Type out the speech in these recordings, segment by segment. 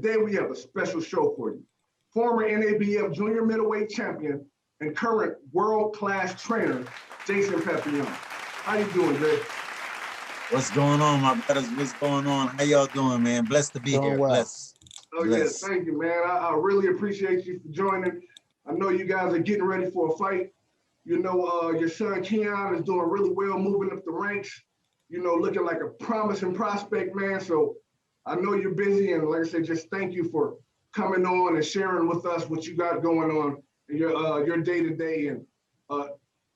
today we have a special show for you. Former NABF junior middleweight champion and current world-class trainer, Jason Papillion. How you doing, Jay? What's going on, my brothers? What's going on? How y'all doing, man? Blessed to be here. Well. Blessed. Oh, yes, thank you, man. I really appreciate you for joining. I know you guys are getting ready for a fight. You know, your son Keon is doing really well, moving up the ranks, you know, looking like a promising prospect, man. So I know you're busy, and like I said, just thank you for coming on and sharing with us what you got going on in your day-to-day and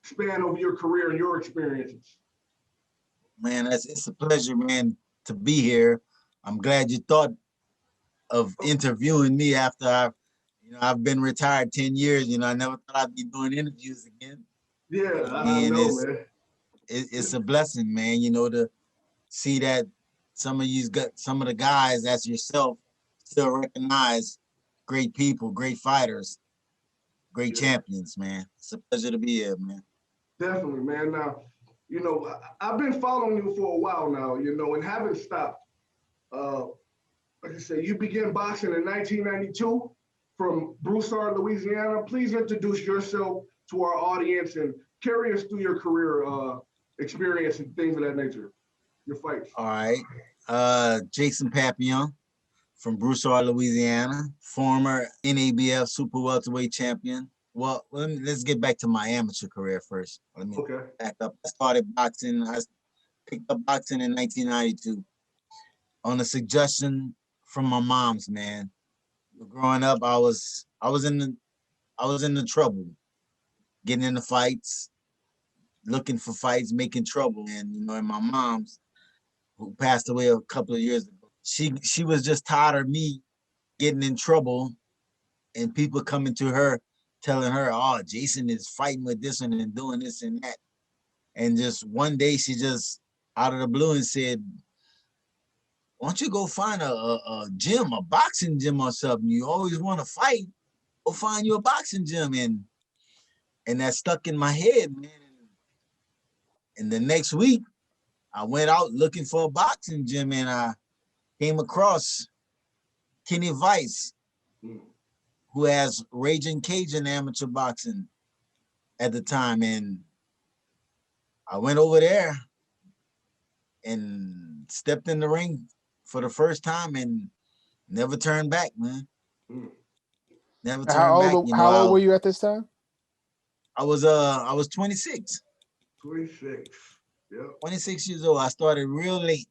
span over your career and your experiences. Man, it's a pleasure, man, to be here. I'm glad you thought of interviewing me after I've been retired 10 years. You know, I never thought I'd be doing interviews again. Yeah, I know, man. It's a blessing, man, you know, to see that some of the guys, as yourself, still recognize great people, great fighters, great champions, man. It's a pleasure to be here, man. Definitely, man. Now, you know, I've been following you for a while now, you know, and haven't stopped. Like I said, you began boxing in 1992 from Broussard, Louisiana. Please introduce yourself to our audience and carry us through your career experience and things of that nature, your fights. All right. Jason Papillion from Broussard, Louisiana, former NABF super welterweight champion. Well, let's get back to my amateur career first. Let me back up. I started boxing. I picked up boxing in 1992 on a suggestion from my mom's, man. Growing up, I was in the trouble, getting into fights, looking for fights, making trouble. And you know, and my mom's, who passed away a couple of years ago, she was just tired of me getting in trouble and people coming to her telling her, oh, Jason is fighting with this one and doing this and that. And just one day she just out of the blue and said, why don't you go find a gym, a boxing gym or something? You always want to fight. Go find you a boxing gym. And that stuck in my head, man. And the next week, I went out looking for a boxing gym and I came across Kenny Weiss, who has Raging Cajun amateur boxing at the time. And I went over there and stepped in the ring for the first time and never turned back, man. Never turned back. How old were you at this time? I was 26. 26. Yeah. 26 years old. I started real late.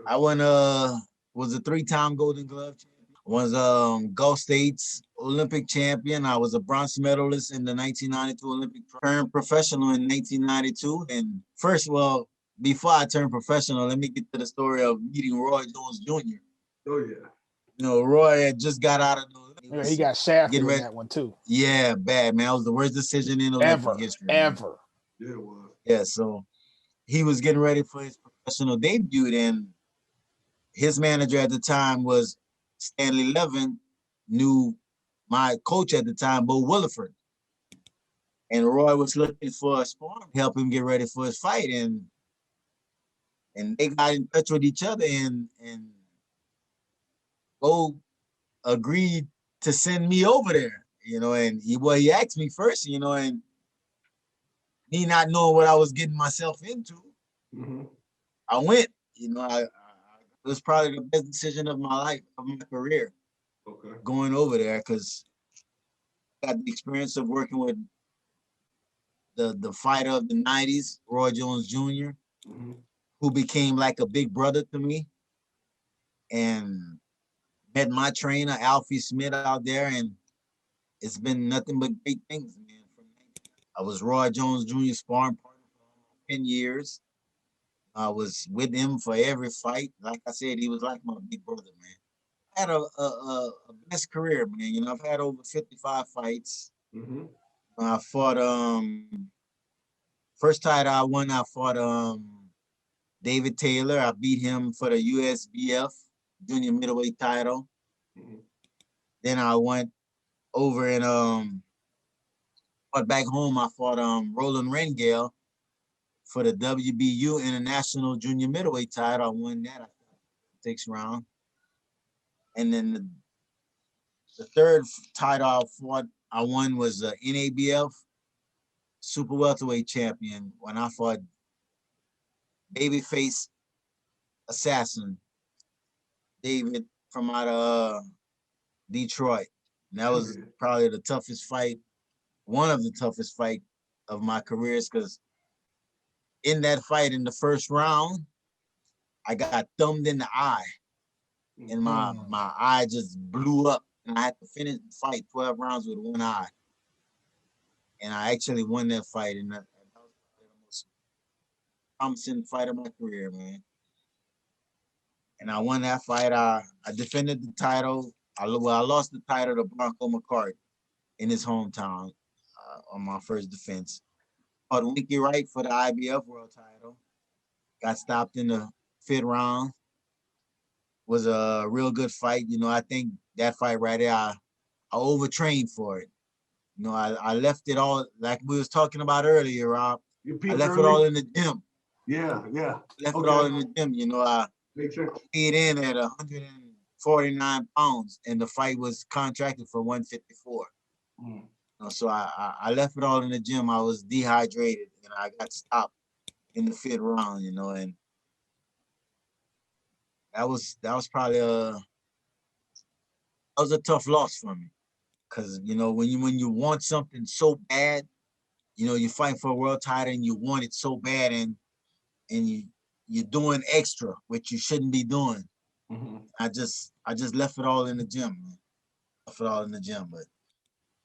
I was a 3-time Golden Glove champion. Was Gulf States Olympic champion. I was a bronze medalist in the 1992 Olympic. Turned professional in 1992. And first, well, before I turned professional, let me get to the story of meeting Roy Jones Jr. Oh, yeah. You know, Roy had just got out of the he got shafted in that one, too. Yeah, bad, man. It was the worst decision in Olympic history. Ever. Yeah, it was. Yeah, so he was getting ready for his professional debut, and his manager at the time was Stanley Levin, knew my coach at the time, Bo Williford. And Roy was looking for a sparring to help him get ready for his fight. And they got in touch with each other, and Bo agreed to send me over there, you know, and he asked me first, you know, and me not knowing what I was getting myself into, I went, you know, it was probably the best decision of my life, of my career, going over there, because I got the experience of working with the fighter of the 90s, Roy Jones Jr., who became like a big brother to me, and met my trainer, Alfie Smith, out there, and it's been nothing but great things, man. I was Roy Jones Jr. sparring partner for 10 years. I was with him for every fight. Like I said, he was like my big brother, man. I had a best career, man. You know, I've had over 55 fights. I fought, first title I won, I fought David Taylor. I beat him for the USBF junior middleweight title. Then I went over and fought back home. I fought Roland Rengel for the WBU International Junior Middleweight title. I won that 6th round. And then the third title I won was the NABF Super Welterweight Champion when I fought Babyface Assassin David from out of Detroit. And that was probably the toughest fight, one of the toughest fight of my careers, because in that fight, in the first round, I got thumbed in the eye, and my eye just blew up, and I had to finish the fight 12 rounds with one eye. And I actually won that fight, and that was probably the most promising fight of my career, man. And I won that fight. I defended the title. I lost the title to Bronco McCart in his hometown on my first defense. Fought Winky Wright for the IBF world title. Got stopped in the 5th round. Was a real good fight. You know, I think that fight right there, I overtrained for it. You know, I left it all, like we was talking about earlier, Rob. I left it all in the gym. Yeah. Left it all in the gym. You know, I weighed in at 149 pounds, and the fight was contracted for 154. You know, so I left it all in the gym. I was dehydrated, and I got stopped in the 5th round. You know, and that was probably a tough loss for me, because you know when you want something so bad, you know you fight for a world title and you want it so bad, and you're doing extra, which you shouldn't be doing. I just left it all in the gym, man. Left it all in the gym, but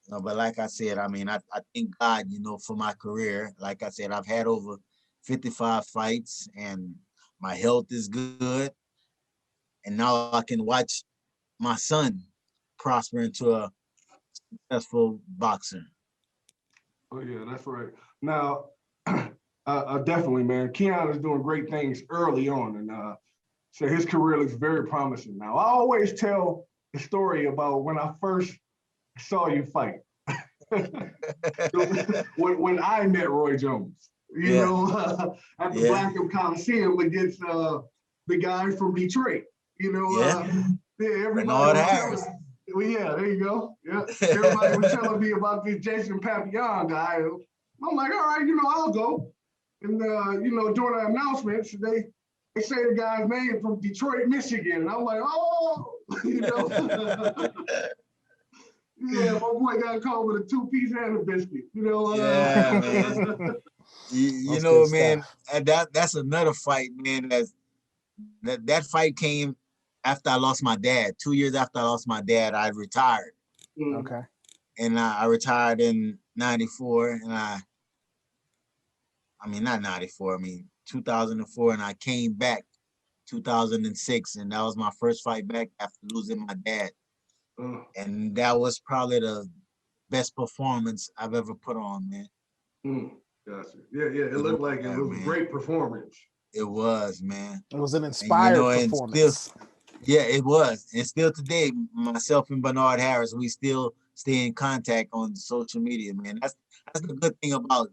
you know, but like I said, I mean, I thank God, you know, for my career. Like I said, I've had over 55 fights, and my health is good. And now I can watch my son prosper into a successful boxer. Oh yeah, that's right. Now, definitely, man. Keon is doing great things early on, and so his career looks very promising. Now, I always tell the story about when I first saw you fight. when I met Roy Jones, you know, at the Blackham Coliseum against the guy from Detroit. You know, everybody was telling me, well, yeah, there you go. Yeah, everybody was telling me about this Jason Papillion guy. I'm like, all right, you know, I'll go. And you know, during the announcements, they say the guy's name from Detroit, Michigan, and I'm like, oh, you know. Yeah, my boy got caught with a 2-piece and a biscuit. You know. Yeah, man. you know, man, that's another fight, man. That fight came after I lost my dad. 2 years after I lost my dad, I retired. Okay. And I retired in 94, and I mean, not 94, I mean, 2004, and I came back 2006, and that was my first fight back after losing my dad. And that was probably the best performance I've ever put on, man. Gotcha. Yeah. It looked like it was a great performance. It was, man. It was an inspired performance. It was. And still today, myself and Bernard Harris, we still stay in contact on social media, man. That's the good thing about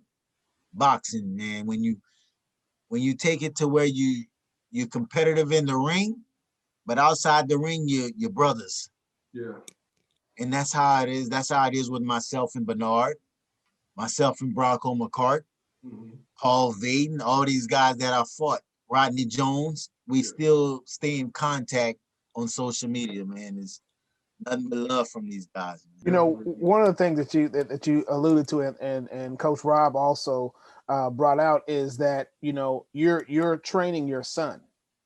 boxing, man. When you take it to where you're competitive in the ring, but outside the ring, you're brothers. Yeah. And that's how it is. That's how it is with myself and Bernard, myself and Bronco McCart, Paul Vaden, all these guys that I fought, Rodney Jones. We still stay in contact on social media, man. It's nothing but love from these guys, man. You know, one of the things that you alluded to, and Coach Rob also brought out, is that, you know, you're training your son,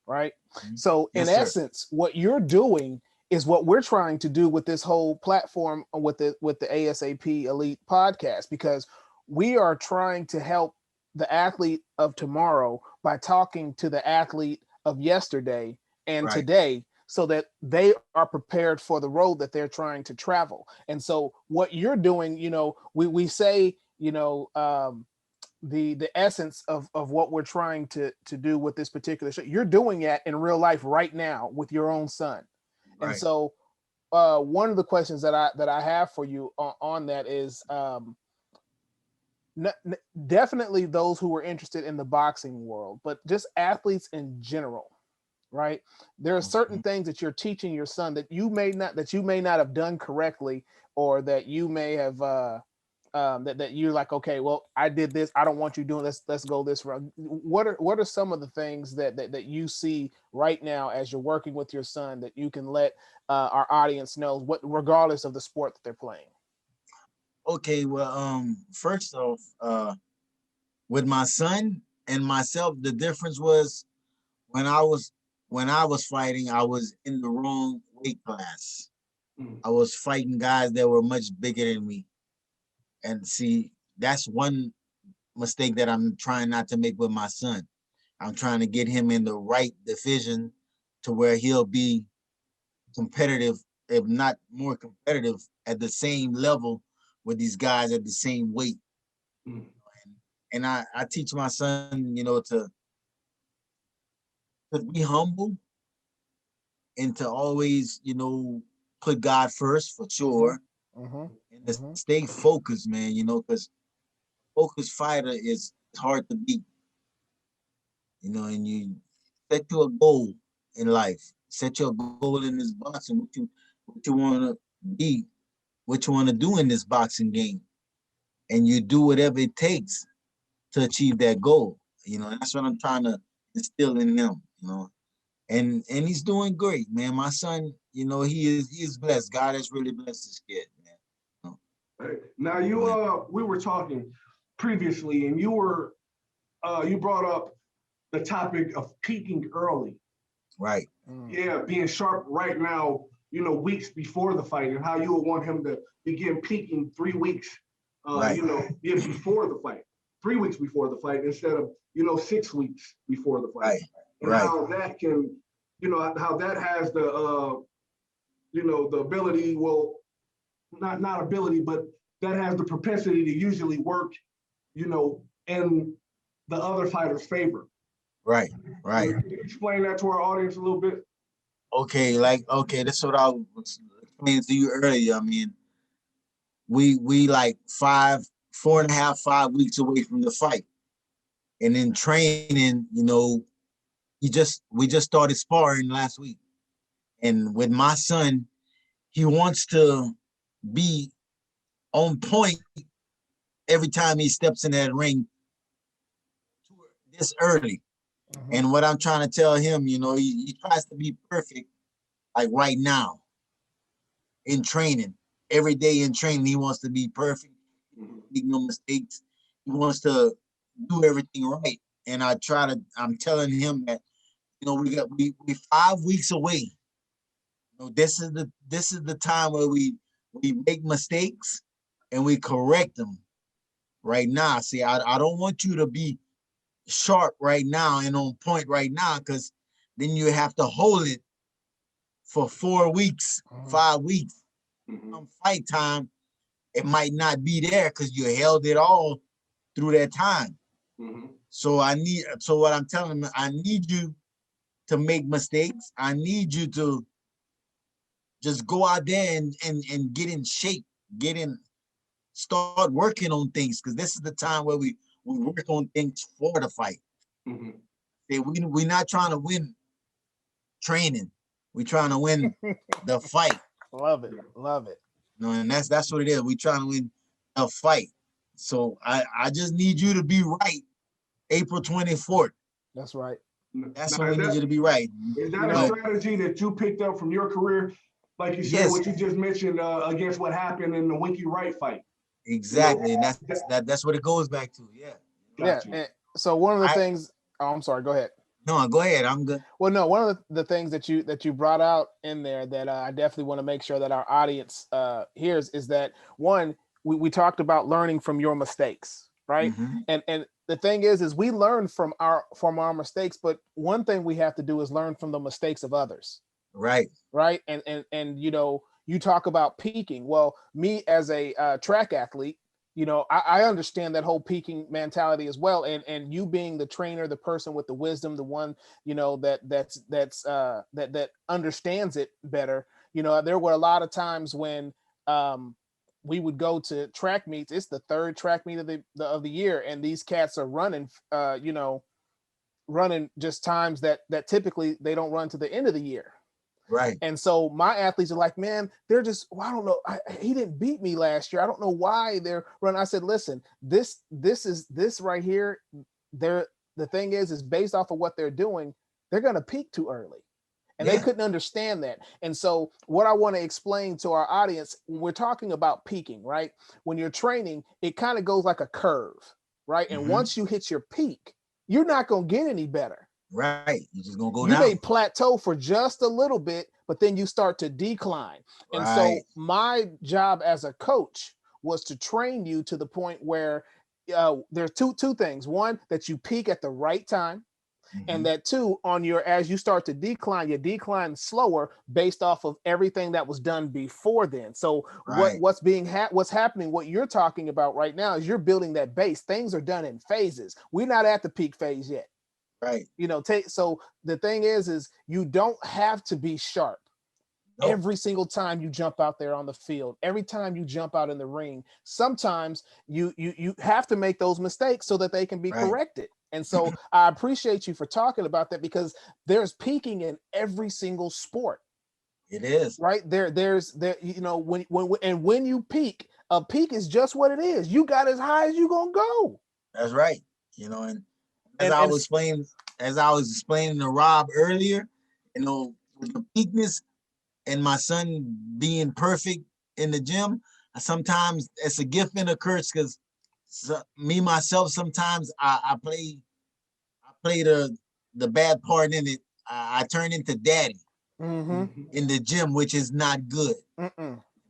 right? So in essence, what you're doing is what we're trying to do with this whole platform with the ASAP Elite podcast, because we are trying to help the athlete of tomorrow by talking to the athlete of yesterday and today, so that they are prepared for the road that they're trying to travel. And so what you're doing, you know, we say, you know, the essence of what we're trying to do with this particular show, you're doing it in real life right now with your own son. And so one of the questions that I have for you on that is definitely those who are interested in the boxing world, but just athletes in general. right? There are certain things that you're teaching your son that you may not have done correctly, or that you may have that you're like, okay, well, I did this, I don't want you doing this, let's go this route. What are some of the things that you see right now as you're working with your son that you can let our audience know, what, regardless of the sport that they're playing? Okay, well, first off, with my son and myself, the difference was when I was fighting, I was in the wrong weight class. I was fighting guys that were much bigger than me. And see, that's one mistake that I'm trying not to make with my son. I'm trying to get him in the right division to where he'll be competitive, if not more competitive, at the same level with these guys at the same weight. Mm. And I teach my son, to be humble and to always, put God first for sure. Mm-hmm. And to stay focused, man, because focused fighter is hard to beat. And you set you a goal in life. Set your goal in this boxing, what you want to be, what you want to do in this boxing game. And you do whatever it takes to achieve that goal. That's what I'm trying to instill in him, And he's doing great, man. My son, he is blessed. God has really blessed this kid, man. Right. Now we were talking previously, and you brought up the topic of peaking early. Right. Yeah, being sharp right now, weeks before the fight, and how you would want him to begin peaking 3 weeks, right. Before the fight, 3 weeks before the fight, instead of, 6 weeks before the fight. Right. And right. how that can, how that has the, the ability, well, not ability, but that has the propensity to usually work, in the other fighter's favor. Right. Can you explain that to our audience a little bit? Okay, that's what I was explaining to you earlier. I mean, we like 4.5, 5 weeks away from the fight. And in training, we just started sparring last week. And with my son, he wants to be on point every time he steps in that ring this early. Mm-hmm. And what I'm trying to tell him, he tries to be perfect, like right now in training. Every day in training, he wants to be perfect, make no mistakes. He wants to do everything right. And I'm telling him that, we 5 weeks away. This is the time where we make mistakes and we correct them right now. See, I don't want you to be sharp right now and on point right now, because then you have to hold it for 4 weeks, 5 weeks. Come fight time, it might not be there because you held it all through that time. So what I'm telling them, I need you to make mistakes. I need you to just go out there and get in shape, start working on things, because this is the time where we work on things for the fight. We're not trying to win training. We're trying to win the fight. Love it. And that's what it is. We're trying to win a fight. So I just need you to be right April 24th. That's right. That's when we need you to be right. Is that a strategy that you picked up from your career? Like you said, yes. What you just mentioned against what happened in the Winky Wright fight. Exactly. And that's what it goes back to. Yeah. Gotcha. Yeah. And so one of the things, I'm sorry, go ahead. No, go ahead. I'm good. Well, no, one of the things that you brought out in there that I definitely want to make sure that our audience hears is that, one, we talked about learning from your mistakes, right? Mm-hmm. And the thing is we learn from our mistakes, but one thing we have to do is learn from the mistakes of others. Right. Right. And you talk about peaking. Well, me as a track athlete, I understand that whole peaking mentality as well. And you being the trainer, the person with the wisdom, the one, that understands it better. There were a lot of times when we would go to track meets. It's the third track meet of the year, and these cats are running, running just times that typically they don't run to the end of the year. Right. And so my athletes are like, man, they're just, well, I don't know. He didn't beat me last year. I don't know why they're running. I said, listen, this right here. The thing is based off of what they're doing, they're going to peak too early. And they couldn't understand that. And so what I want to explain to our audience, when we're talking about peaking, right? When you're training, it kind of goes like a curve, right? And once you hit your peak, you're not going to get any better. Right. You're just going to go you down. May plateau for just a little bit, but then you start to decline. And so my job as a coach was to train you to the point where there's two things. One, that you peak at the right time. And that too, as you start to decline, you decline slower based off of everything that was done before then. So what's happening, what you're talking about right now is you're building that base. Things are done in phases. We're not at the peak phase yet. Right. So the thing is you don't have to be sharp. Nope. Every single time you jump out there on the field, every time you jump out in the ring, sometimes you have to make those mistakes so that they can be corrected. And so I appreciate you for talking about that, because there's peaking in every single sport. It is. Right there. When you peak, a peak is just what it is. You got as high as you're going to go. That's right. And I was explaining to Rob earlier, with the peakness and my son being perfect in the gym, sometimes it's a gift and a curse, because myself, sometimes I play the bad part in it. I turn into daddy in the gym, which is not good.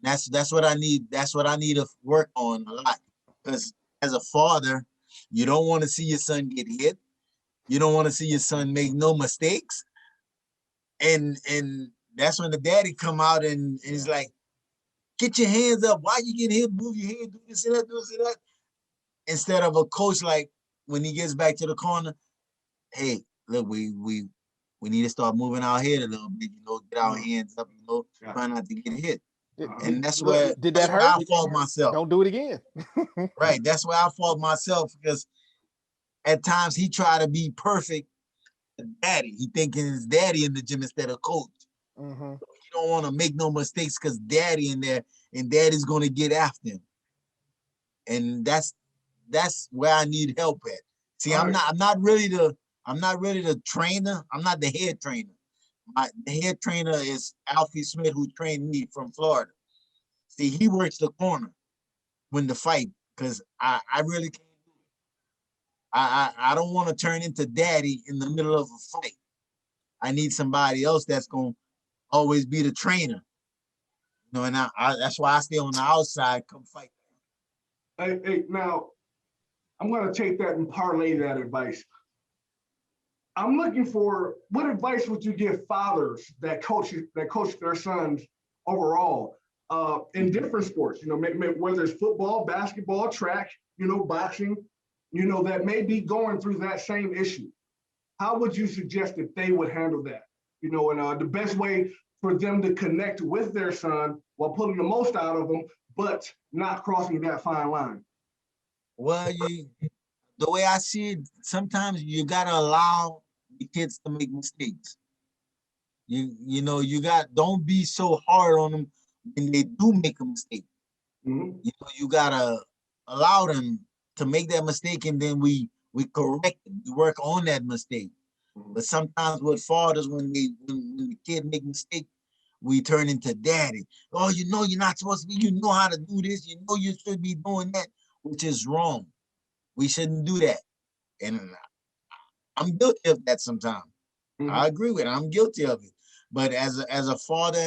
That's what I need. That's what I need to work on a lot, because as a father, you don't want to see your son get hit. You don't want to see your son make no mistakes. And that's when the daddy come out and he's like, get your hands up. Why you getting hit? Move your hand, do this and that, do this and that. Instead of a coach, like, when he gets back to the corner, hey, look, we need to start moving our head a little bit, get our hands up, try not to get hit. And that's where I fault myself. Don't do it again. Right. That's where I fault myself, because at times he try to be perfect daddy. He thinking it's daddy in the gym instead of coach. So he don't want to make no mistakes, because daddy in there, and daddy's going to get after him. And that's where I need help at. See, I'm not really the trainer. I'm not the head trainer. The head trainer is Alfie Smith, who trained me from Florida. See, he works the corner when the fight, because I really can't do it. I don't want to turn into daddy in the middle of a fight. I need somebody else that's going to always be the trainer. And that's why I stay on the outside, come fight. Hey, now, I'm going to take that and parlay that advice. I'm looking for, what advice would you give fathers that coach their sons overall in different sports, whether it's football, basketball, track, boxing, that may be going through that same issue? How would you suggest that they would handle that? And the best way for them to connect with their son while pulling the most out of them, but not crossing that fine line? Well, the way I see it, sometimes you gotta allow the kids to make mistakes. Don't be so hard on them when they do make a mistake. You gotta allow them to make that mistake, and then we correct it. We work on that mistake. But sometimes with fathers, when the kid make a mistake, we turn into daddy. Oh, you're not supposed to be. You know how to do this. You should be doing that, which is wrong. We shouldn't do that. And I'm guilty of that sometimes. I agree with it. I'm guilty of it. But as a father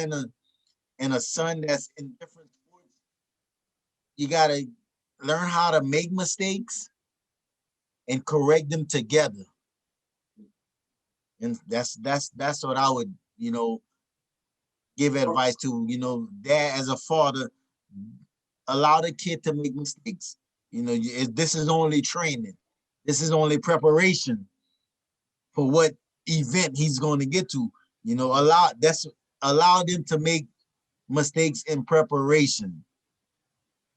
and a son that's in different sports, you gotta learn how to make mistakes and correct them together. And that's what I would, give advice to, dad, as a father, allow the kid to make mistakes. This is only training. This is only preparation for what event he's going to get to. Allow them to make mistakes in preparation.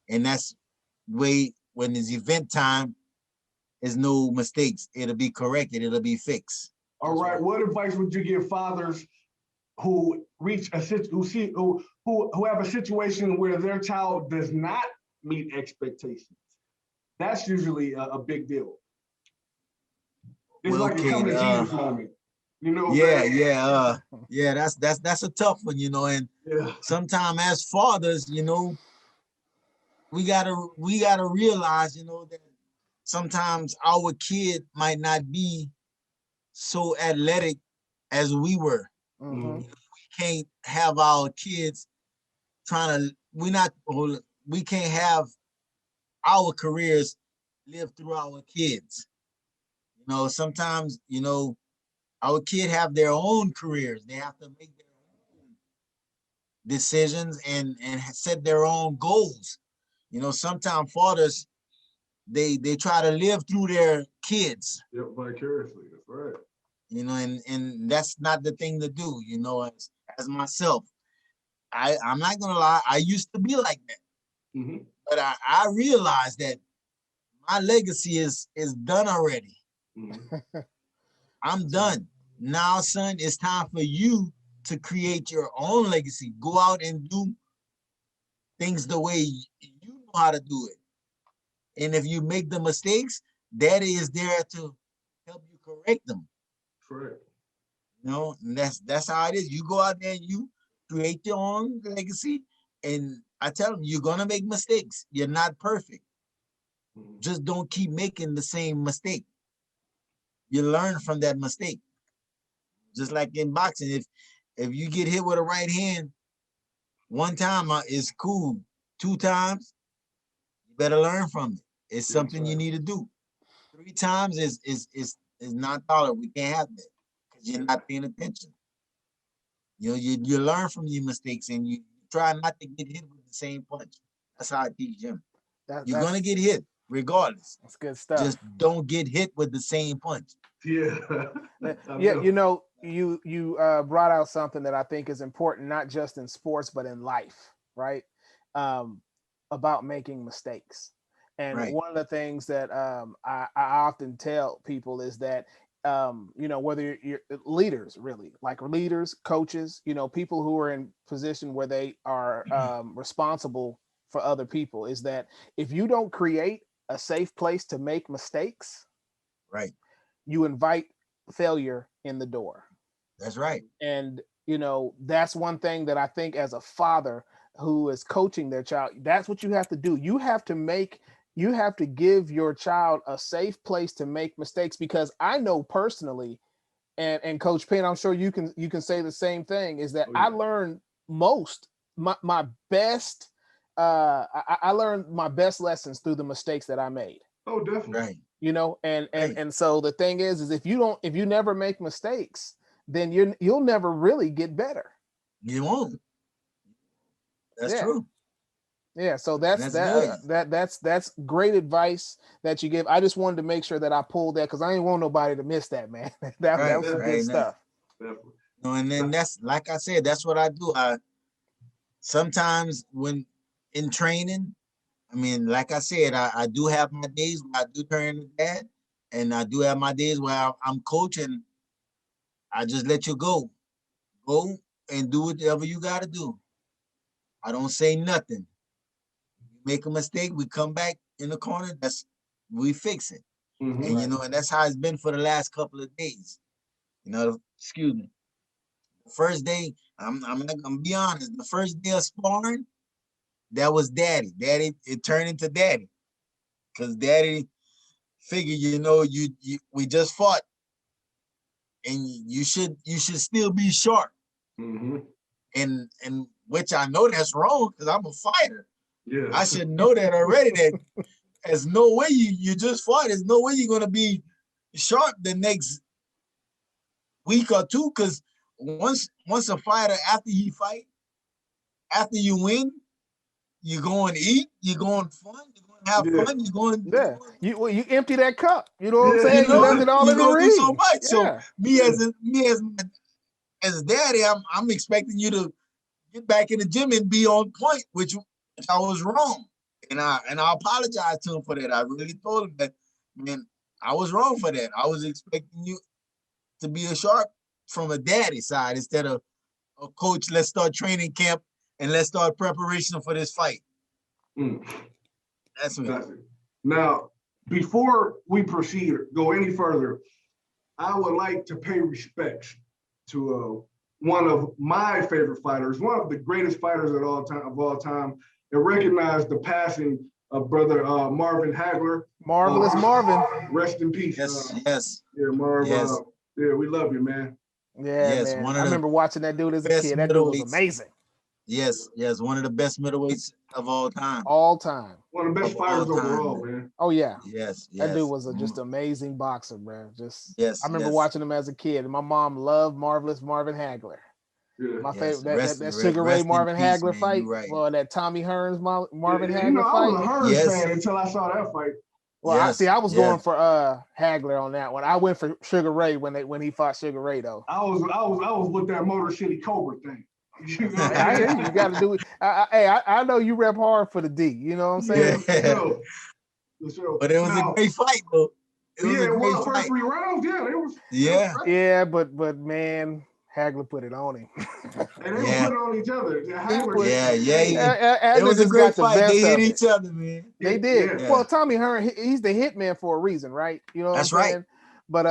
And that's way when it's event time, is no mistakes. It'll be corrected. It'll be fixed. All right. What advice would you give fathers who reach a who have a situation where their child does not meet expectations? That's usually a big deal. It's like a come to Jesus moment. You know, yeah, that's a tough one, you know, and sometimes as fathers, you know, we gotta realize, you know, that sometimes our kid might not be so athletic as we were. Mm-hmm. We can't have our kids we can't have our careers live through our kids. You know, sometimes, you know, our kids have their own careers. They have to make their own decisions and set their own goals. You know, sometimes fathers, they try to live through their kids. Yep, vicariously. That's right. You know, and that's not the thing to do. You know, as myself, I'm not gonna lie, I used to be like that. Mm-hmm. But I realized that my legacy is done already. Mm-hmm. I'm done. Now, son, it's time for you to create your own legacy. Go out and do things the way you know how to do it. And if you make the mistakes, daddy is there to help you correct them. Correct. You know, and that's how it is. You go out there and you create your own legacy. And I tell them, you're gonna make mistakes. You're not perfect. Mm-hmm. Just don't keep making the same mistake. You learn from that mistake. Just like in boxing, if you get hit with a right hand, one time is cool. 2 times, you better learn from it. It's something you need to do. 3 times is not tolerable. We can't have that because you're not paying attention. You know, you learn from your mistakes and you try not to get hit with the same punch. That's how I teach him. You're gonna get hit regardless. That's good stuff. Just don't get hit with the same punch. Yeah. Yeah, you know, you brought out something that I think is important, not just in sports, but in life, right? About making mistakes. And one of the things that I often tell people is that, you know, whether you're leaders, really, like leaders, coaches, you know, people who are in position where they are responsible for other people, is that if you don't create a safe place to make mistakes, right, you invite failure in the door. That's right. And, you know, that's one thing that I think as a father who is coaching their child, that's what you have to do. You have to give your child a safe place to make mistakes, because I know personally, and Coach Payne, I'm sure you can say the same thing, is that I learned my best I learned my best lessons through the mistakes that I made. Oh, definitely. Right. You know, and so the thing is if you never make mistakes, then you'll never really get better. You won't. That's true. Yeah, so that's great advice that you give. I just wanted to make sure that I pulled that, because I didn't want nobody to miss that, man. that was some good stuff. Definitely. No, and then that's, like I said, that's what I do. I sometimes when in training, I mean, like I said, I do have my days where I do turn into dad, and I do have my days where I'm coaching. I just let you go and do whatever you got to do. I don't say nothing. You make a mistake, we come back in the corner. We fix it. Mm-hmm. And you know, and that's how it's been for the last couple of days. You know, excuse me. The first day, I'm not gonna be honest. The first day of sparring, that was daddy. Daddy, it turned into daddy, because daddy figured, you know, we just fought, and you should still be sharp. Mm-hmm. And which I know that's wrong, because I'm a fighter. Yeah. I should know that already. That there's no way you just fought. There's no way you're gonna be sharp the next week or two, because once a fighter, after you fight, after you win, you're going to eat, you're going fun, you're going to have fun, you're going you empty that cup. You know what I'm saying? You left it all in the ring. Do so much. So me as daddy, I'm expecting you to get back in the gym and be on point, which I was wrong. And I apologize to him for that. I really told him that, man, I was wrong for that. I was expecting you to be a sharp from a daddy side instead of a coach. Let's start training camp and let's start preparation for this fight. Mm. That's me. Now, before we proceed or go any further, I would like to pay respects to one of my favorite fighters, one of the greatest fighters of all time, and recognize the passing of brother Marvin Hagler. Marvelous Marvin. Rest in peace. Yes. Yeah, Marv. Yes. Yeah, we love you, man. Yeah, yes, man. I remember watching that dude as a kid. That dude was amazing. Yes, one of the best middleweights of all time. All time. One of the best fighters overall, man. Oh yeah. Yes. That dude was just amazing boxer, man. Yes. I remember watching him as a kid, and my mom loved Marvelous Marvin Hagler. Yeah. My favorite that Sugar Ray Marvin Hagler fight, or that Tommy Hearns Marvin Hagler fight. I was a Hearns fan until I saw that fight. Well, I was going for Hagler on that one. I went for Sugar Ray when he fought Sugar Ray though. I was with that Motor City Cobra thing. You got to do it. I know you rep hard for the D. You know what I'm saying? Yeah. But it was a great fight though. First 3 rounds. Yeah, it was. Yeah, but man, Hagler put it on him. And they were putting on each other. It was a great fight. They hit each other, man. They did. Yeah. Well, Tommy Hearn, he's the hitman for a reason, right? You know what I'm saying? Right. But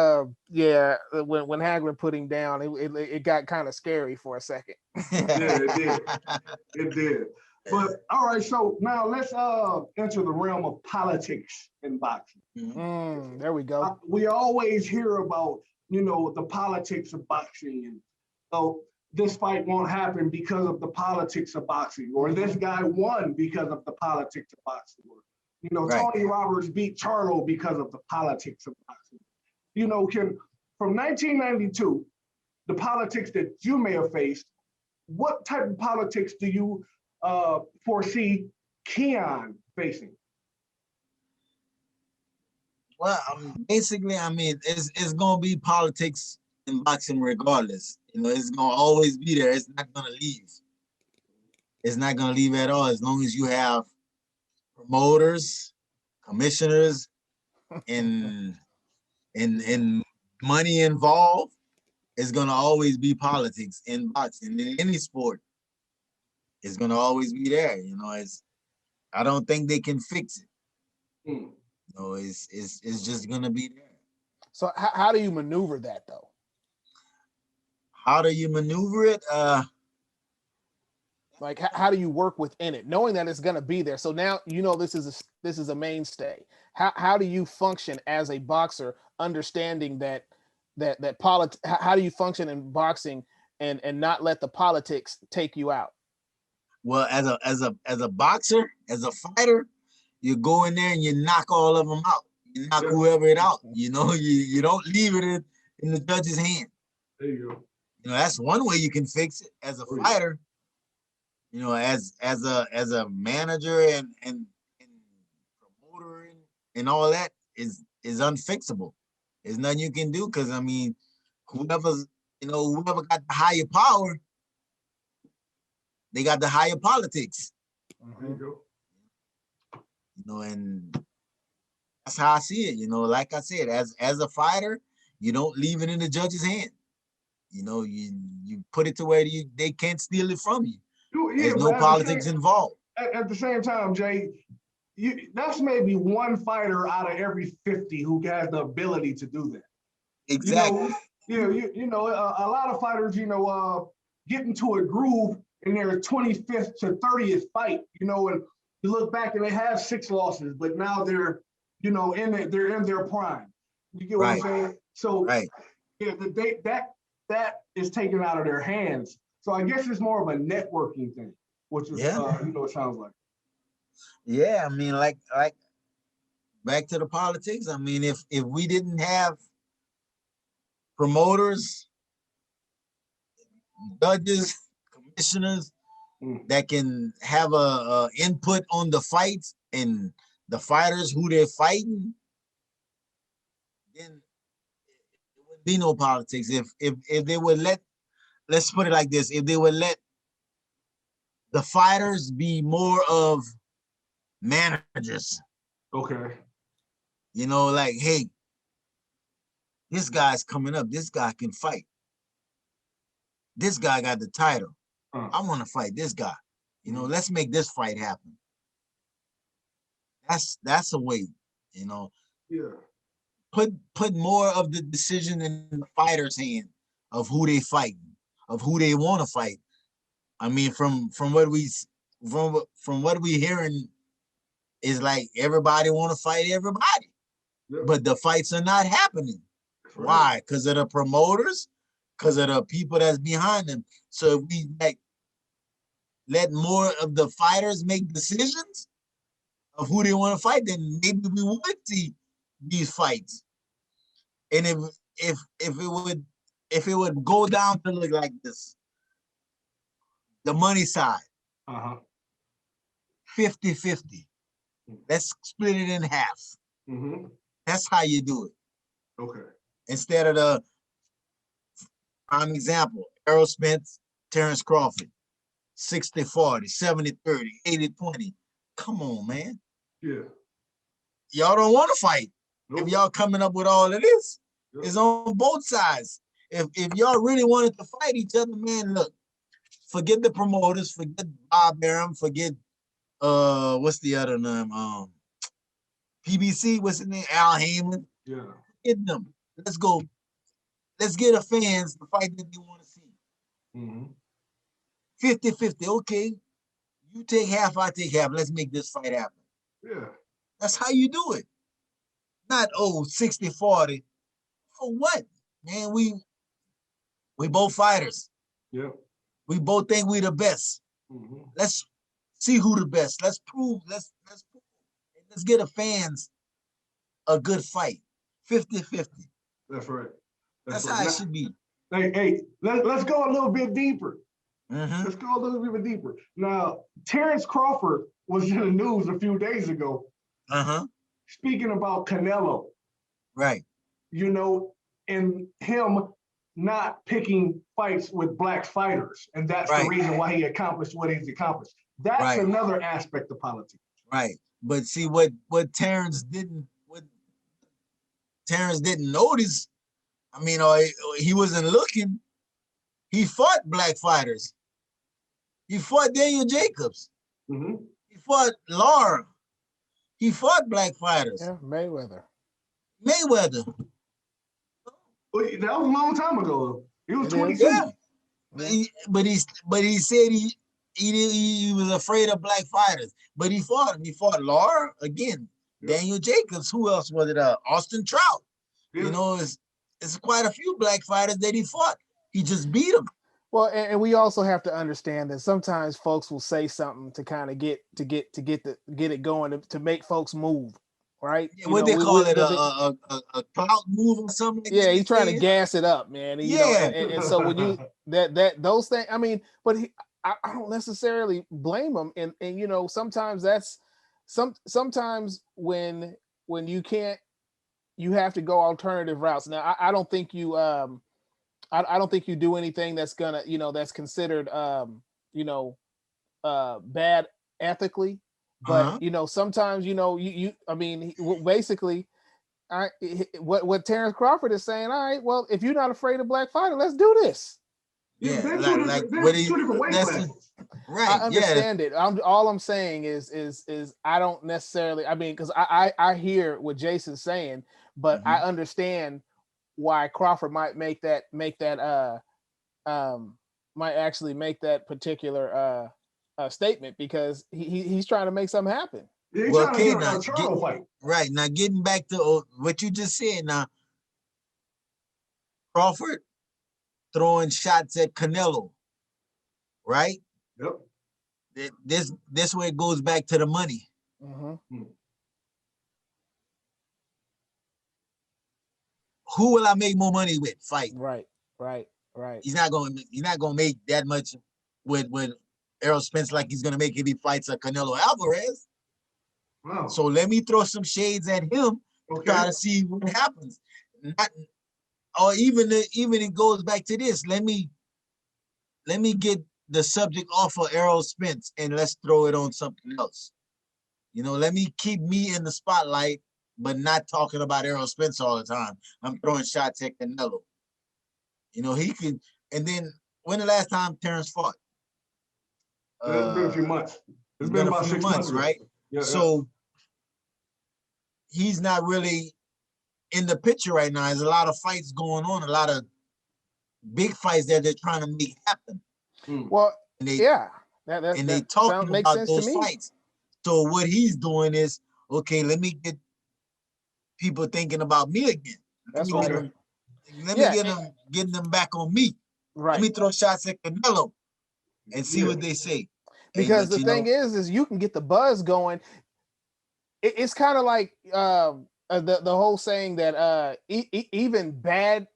when Hagler put him down, it got kind of scary for a second. It did. But all right, so now let's enter the realm of politics in boxing. There we go. We always hear about the politics of boxing, and this fight won't happen because of the politics of boxing, or this guy won because of the politics of boxing, or Tony Roberts beat Charlo because of the politics of boxing. From 1992, the politics that you may have faced, what type of politics do you foresee Keon facing? Well, basically, it's going to be politics in boxing regardless. It's going to always be there. It's not going to leave. It's not going to leave at all as long as you have promoters, commissioners, and money involved. It's going to always be politics in boxing, in any sport. It's going to always be there. I don't think they can fix it. It's just going to be there. So how do you maneuver that though? How do you maneuver it? Like how do you work within it, knowing that it's going to be there? So now this is a mainstay. How do you function as a boxer, understanding that how do you function in boxing and not let the politics take you out? Well, as a boxer, as a fighter, you go in there and you knock all of them out. You knock whoever it out. You don't leave it in the judge's hand. There you go. That's one way you can fix it as a fighter. As a manager and promoter and all that is unfixable. There's nothing you can do because whoever got the higher power, they got the higher politics. There you go. And that's how I see it. Like I said, as a fighter, you don't leave it in the judge's hand. You put it to where they can't steal it from you. There's no politics involved. At the same time, Jay, that's maybe one fighter out of every 50 who has the ability to do that. Exactly. A lot of fighters, get into a groove in their 25th to 30th fight, and you look back and they have 6 losses, but now they're, they're in their prime. You get what I'm saying? So that is taken out of their hands. So I guess it's more of a networking thing, which is, it sounds like. Yeah, like back to the politics. If we didn't have promoters, judges, commissioners that can have a input on the fights and the fighters who they're fighting, then there would be no politics. If they would let's put it like this, if they would let the fighters be more of managers. Okay. Like, hey, This guy's coming up. This guy can fight. This guy got the title. I want to fight this guy. You know, let's make this fight happen. That's a way, you know. Yeah. Put more of the decision in the fighter's hand of who they fighting, of who they want to fight. I mean, from what we hearing is like everybody want to fight everybody, but the fights are not happening. Right. Why? Because of the promoters, because of the people that's behind them. So if we let more of the fighters make decisions of who they want to fight, then maybe we would see these fights. And if it would go down to look like this, the money side, 50-50. Let's split it in half. That's how you do it. Okay. Instead of the prime example, Errol Spence, Terrence Crawford, 60-40, 70-30, 80-20. Come on, man. Yeah. Y'all don't want to fight. If y'all coming up with all of this, it's on both sides. If y'all really wanted to fight each other, man, look, forget the promoters, forget Bob Arum, forget what's the other name? PBC, what's his name? Al Heyman. Yeah. Get them. Let's go. Let's get the fans to fight that they want to see. 50-50. Okay. You take half, I take half. Let's make this fight happen. Yeah. That's how you do it. Not 60-40. For what? Man, we both fighters. Yeah. We both think we the best. Let's see who the best. Let's prove. Let's get the fans a good fight. 50-50. That's right. That's how it should be. Hey, let's go a little bit deeper. Let's go a little bit deeper. Now, Terrence Crawford was in the news a few days ago. Speaking about Canelo. Right. You know, and him not picking fights with black fighters. And that's the reason why he accomplished what he's accomplished. That's another aspect of politics. Right. But see what Terrence didn't notice. I mean, he wasn't looking. He fought black fighters. He fought Daniel Jacobs. He fought Lara. He fought black fighters. Yeah, Mayweather. Well, that was a long time ago. He was 22. Yeah. But he said he was afraid of black fighters. But he fought him. He fought Lara again. Daniel Jacobs. Who else was it? Austin Trout. You know, it's quite a few black fighters that he fought. He just beat them. Well, and we also have to understand that sometimes folks will say something to kind of get it going to make folks move, right? Yeah, what they call it, a clout move or something. Like yeah, he's trying to gas it up, man. You know, and so when you those things, I mean, but I don't necessarily blame him, and you know, sometimes that's sometimes when you can't, you have to go alternative routes. Now, I don't think you I don't think you do anything that's gonna, you know, that's considered, you know, bad ethically, but you know, sometimes, you know, I mean, basically, what Terrence Crawford is saying. All right, well, if you're not afraid of black fighter, let's do this. Yeah, right. I understand it. All I'm saying is I don't necessarily. I mean, because I hear what Jason's saying, but I understand why Crawford might make that might actually make that particular statement, because he's trying to make something happen. Yeah, he's trying to get a Charlo fight. Right. Now, getting back to what you just said, now, Crawford throwing shots at Canelo, right? Yep. This way it goes back to the money. Who will I make more money with? Fight. Right. He's not gonna make that much with Errol Spence like he's gonna make if he fights a Canelo Alvarez. Wow. So let me throw some shades at him to try to see what happens. Or even it goes back to this. Let me get the subject off of Errol Spence and let's throw it on something else. You know, let me keep me in the spotlight but not talking about Errol Spence all the time. I'm throwing shots at Canelo. You know, he could. And then when the last time Terrence fought? It's been a few months. It's been about 6 months, right? Yeah, so he's not really in the picture right now. There's a lot of fights going on, a lot of big fights that they're trying to make happen. Well, and they, that talking about those fights. So what he's doing is, okay, let me get people thinking about me again. That's right. Let me getting them back on me. Right. Let me throw shots at Canelo and see what they say. Because the thing is you can get the buzz going. It's kind of like the whole saying that even bad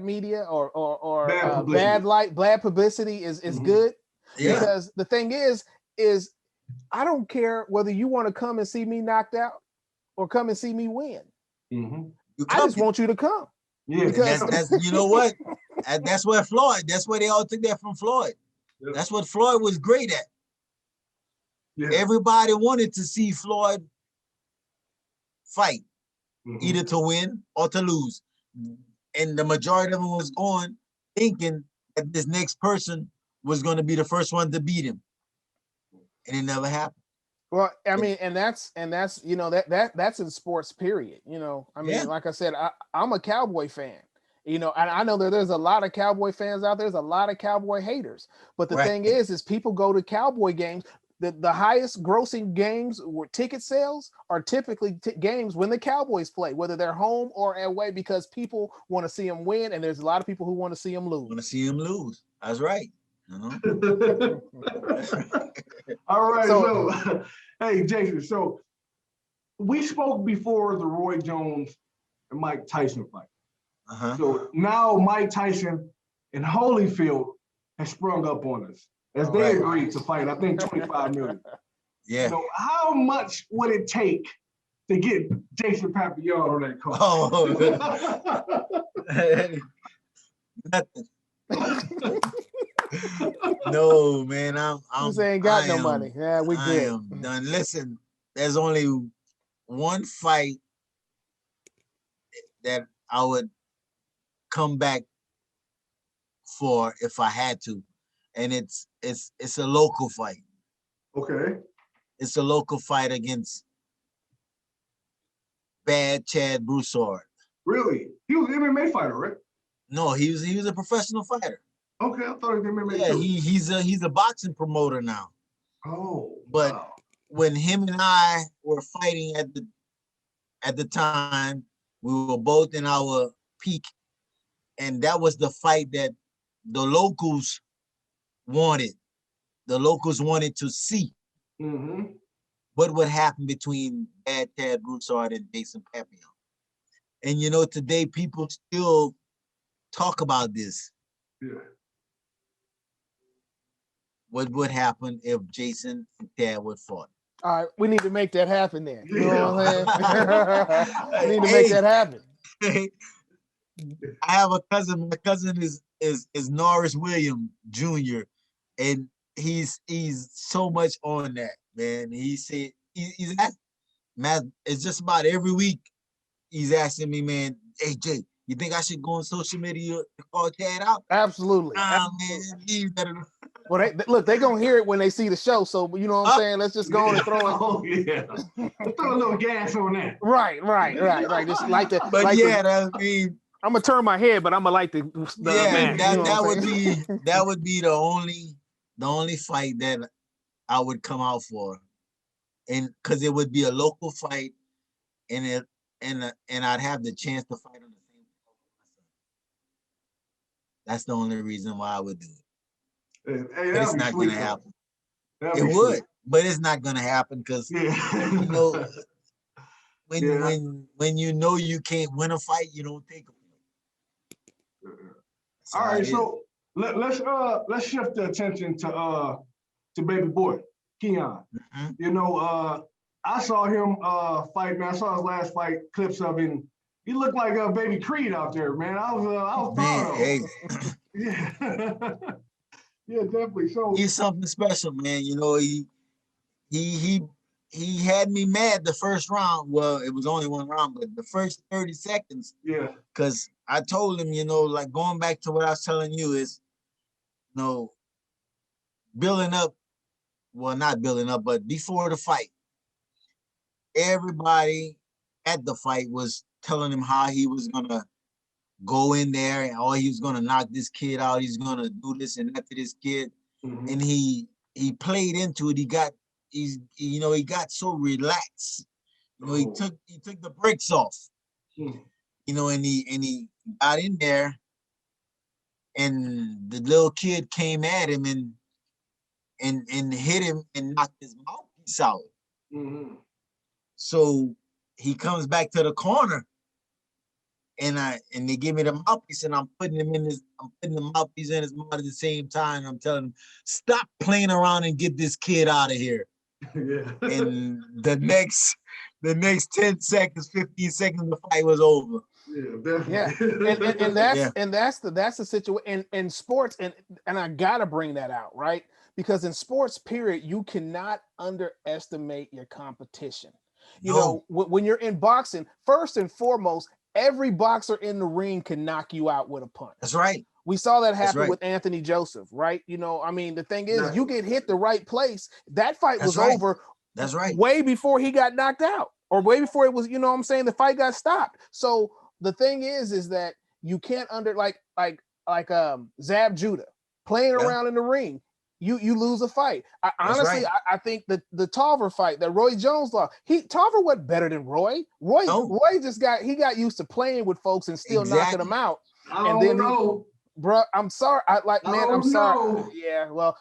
media or bad publicity is good. Yeah. Because the thing is I don't care whether you want to come and see me knocked out or come and see me win. I just want you to come. Yeah, because that's you know what? That's where Floyd. That's where they all took that from Floyd. Yeah. That's what Floyd was great at. Yeah. Everybody wanted to see Floyd fight, either to win or to lose, and the majority of them was going thinking that this next person was going to be the first one to beat him, and it never happened. Well, I mean, and that's you know that's in sports, period. You know, I mean, like I said, I'm a Cowboy fan. You know, and I know that there's a lot of Cowboy fans out there. There's a lot of Cowboy haters. But the thing is people go to Cowboy games. The highest grossing games where ticket sales are typically games when the Cowboys play, whether they're home or away, because people want to see them win, and there's a lot of people who want to see them lose. Want to see them lose. That's right. You know? All right. So, hey, Jason. So we spoke before the Roy Jones and Mike Tyson fight. So now Mike Tyson and Holyfield has sprung up on us as they agreed to fight. I think $25 million. Yeah. So how much would it take to get Jason Papillion on that card? Nothing. No, man. I'm ain't got no money. Yeah, we good. I am done. Listen, there's only one fight that I would come back for if I had to, and it's a local fight. Okay. It's a local fight against Bad Chad Broussard. Really? He was an MMA fighter, right? No, he was a professional fighter. Okay, I thought he was MMA. Yeah, too. he's a boxing promoter now. Oh, but wow. When him and I were fighting at the time, we were both in our peak, and that was the fight that the locals wanted. The locals wanted to see what would happen between Bad Chad Broussard and Jason Papillion. And you know, today people still talk about this. Yeah. What would happen if Jason and Chad would fought? All right, we need to make that happen then. You know what I'm saying? We need to make that happen. I have a cousin. My cousin is Norris Williams Jr. and he's so much on that, man. He said he's asking, man, it's just about every week he's asking me, man, hey Jay, you think I should go on social media to call Chad out? Absolutely. Man, you better. Well, they're gonna hear it when they see the show. So you know what I'm saying? Let's just go on and throw it. Oh yeah, throw a little gas on that. Right. Just like the. But like I mean, I'm gonna turn my head, but I'm gonna like the yeah, match, that would be the only fight that I would come out for, and because it would be a local fight, and I'd have the chance to fight on the same level. That's the only reason why I would do it. Hey, but it's not going to happen. It would, but it's not going to happen because you know when you know you can't win a fight, you don't take a fight. All right, so let's shift the attention to baby boy Keon. You know, I saw him fight, man. I saw his last fight, clips of him. He looked like a baby Creed out there, man. I was proud of him. Yeah. Yeah, definitely. So he's something special, man. You know, he he had me mad the first round. Well, it was only one round, but the first 30 seconds. Yeah. Because I told him, you know, like going back to what I was telling you is, you know, building up, well, not building up, but before the fight, everybody at the fight was telling him how he was gonna go in there and he was gonna knock this kid out. He's gonna do this and that to this kid. Mm-hmm. And he played into it. He got so relaxed. You know, he took the brakes off. Mm-hmm. You know, and he got in there, and the little kid came at him and hit him and knocked his mouthpiece out. Mm-hmm. So he comes back to the corner, and they give me the mouthpiece, and I'm putting the mouthpiece in his mouth at the same time. I'm telling him, stop playing around and get this kid out of here. Yeah. And the next 10 seconds, 15 seconds, the fight was over. Yeah, definitely. Yeah. And that's the situation in sports, and I gotta bring that out, right? Because in sports, period, you cannot underestimate your competition. You know, when you're in boxing, first and foremost, every boxer in the ring can knock you out with a punch. That's right. We saw that happen with Anthony Joseph, right? You know, I mean, the thing is, you get hit the right place. That fight was over. That's right. Way before he got knocked out, or way before it was, you know what I'm saying, the fight got stopped. So the thing is that you can't like Zab Judah playing around in the ring. You lose a fight. Honestly, I think the Tarver fight that Roy Jones lost, Tarver wasn't better than Roy. Roy just got used to playing with folks and still knocking them out. Bro, I'm sorry. I'm sorry. Yeah, well,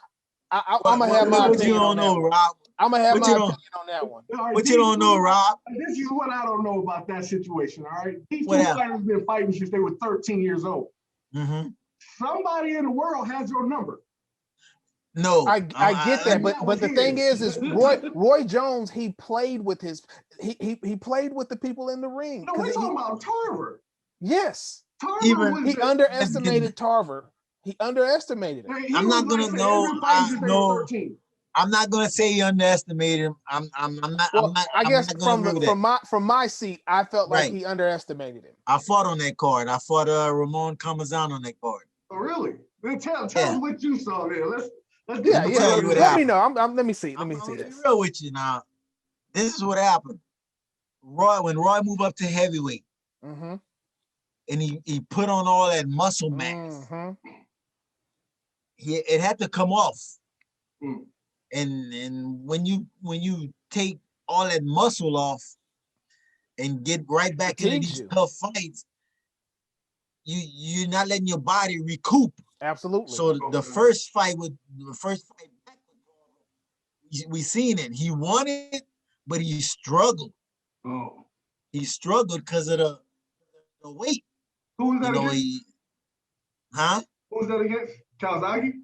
I'm gonna have my opinion on that. Rob. I'm gonna have my opinion on that one. What you don't know, Rob? This is what I don't know about that situation. All right, these two fighters have been fighting since they were 13 years old. Mm-hmm. Somebody in the world has your number. No, I get that, but the thing is Roy Jones, he played with he played with the people in the ring. No, we're talking about Tarver. Yes, Tarver he underestimated Tarver. He underestimated him. I'm not gonna I'm not gonna say he underestimated him. I'm not. I guess from my seat, I felt like he underestimated him. I fought on that card. I fought Ramon Camazan on that card. Oh, really? Then tell us what you saw there. Let's tell you what happened. Let me know. Let me see. Let me see this. Be real with you now. This is what happened. When Roy moved up to heavyweight, and he put on all that muscle mass, it had to come off. And when you take all that muscle off and get right back into these tough fights, you're not letting your body recoup. Absolutely. So the first fight back, we seen it. He won it, but he struggled. Oh. He struggled because of the weight. Who was that against? Who was that against? Kawasaki?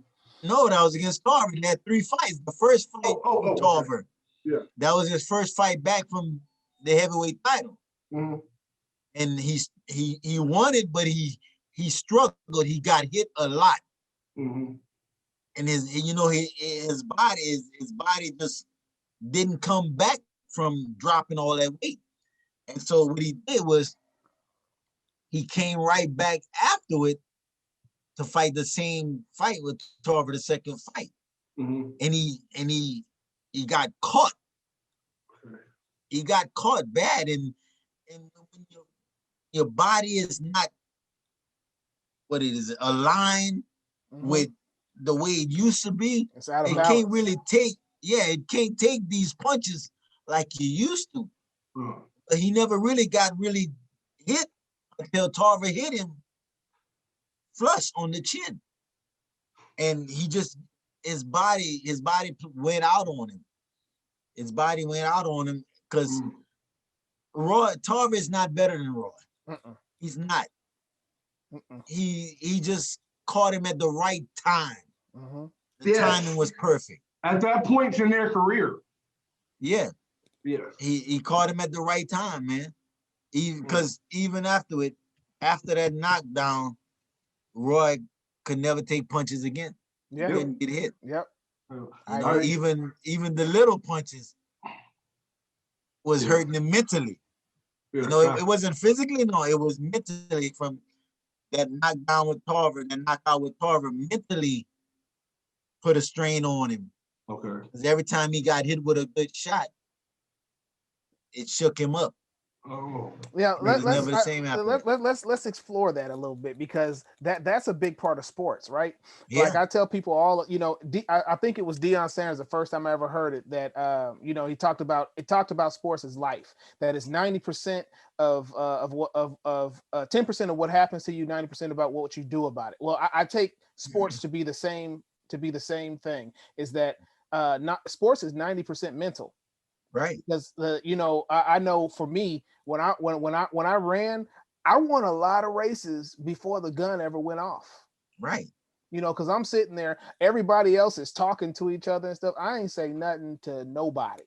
No, that was against Tarver. He had 3 fights. The first fight Tarver. Yeah. That was his first fight back from the heavyweight title. Mm-hmm. And he won it, but he struggled. He got hit a lot. Mm-hmm. And his body just didn't come back from dropping all that weight. And so what he did was he came right back after it to fight the same fight with Tarver, the second fight. Mm-hmm. And he got caught. He got caught bad, and when your body is not what it is aligned with the way it used to be, it's out of it balance. Can't really it can't take these punches like you used to. But he never really got hit until Tarver hit him flush on the chin, and his body went out on him. His body went out on him because Tarver is not better than Roy. He's not. He just caught him at the right time. The timing was perfect. At that point in their career. Yeah. Yeah. He caught him at the right time, man. Because even after that knockdown, Roy could never take punches again. Yeah. He didn't get hit. Yep. Even the little punches, was hurting him mentally. Yeah, You know, it wasn't physically, no, it was mentally from that knockdown with Tarver, that knockout with Tarver mentally put a strain on him. Okay. Because every time he got hit with a good shot, it shook him up. Oh. Yeah, let's explore that a little bit, because that's a big part of sports, right? Yeah. Like I tell people all, you know, I think it was Deion Sanders the first time I ever heard it, that you know, he talked about sports as life, that is 90% of 10% of what happens to you, 90% about what you do about it. Well, I take sports to be the same thing, is that not sports is 90% mental. Right. Because you know, I know for me, when I ran, I won a lot of races before the gun ever went off. Right. You know, because I'm sitting there, everybody else is talking to each other and stuff. I ain't say nothing to nobody.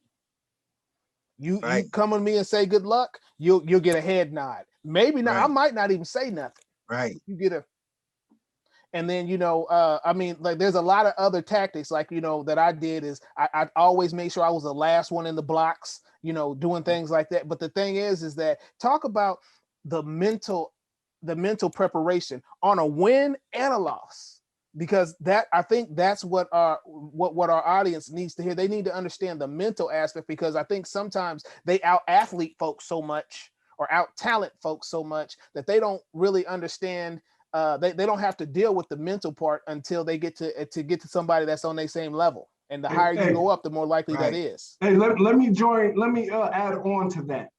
You come with me and say good luck, you'll get a head nod. Maybe not. I might not even say nothing. Right. You get a. And then, you know, I mean, like there's a lot of other tactics, like, you know, that I did is I always made sure I was the last one in the blocks, you know, doing things like that. But the thing is that talk about the mental preparation on a win and a loss, because that, I think that's what our audience needs to hear. They need to understand the mental aspect, because I think sometimes they out athlete folks so much, or out talent folks so much, that they don't really understand. They don't have to deal with the mental part until they get to somebody that's on their same level. And the higher you go up, the more likely that is. Hey, let me add on to that.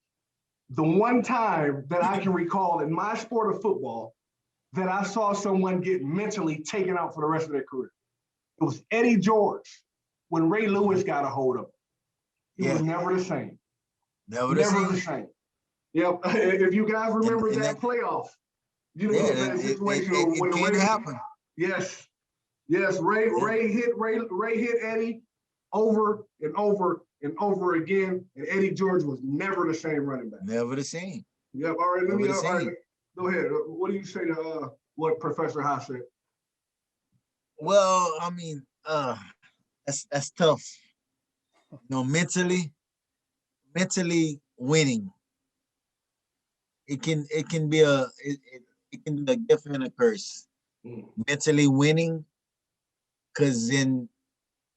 The one time that I can recall in my sport of football that I saw someone get mentally taken out for the rest of their career, it was Eddie George when Ray Lewis got a hold of him. He was never the same. Never the same. Yep. If you guys remember that playoff, you know, that situation it can happen. Yes. Ray hit Eddie over and over and over again, and Eddie George was never the same running back. Never the same. Yep. All right. All right. Go ahead. What do you say to what Professor Haas said? Well, I mean, that's tough. You know, mentally winning. It can be a gift and a curse. Mentally winning, because then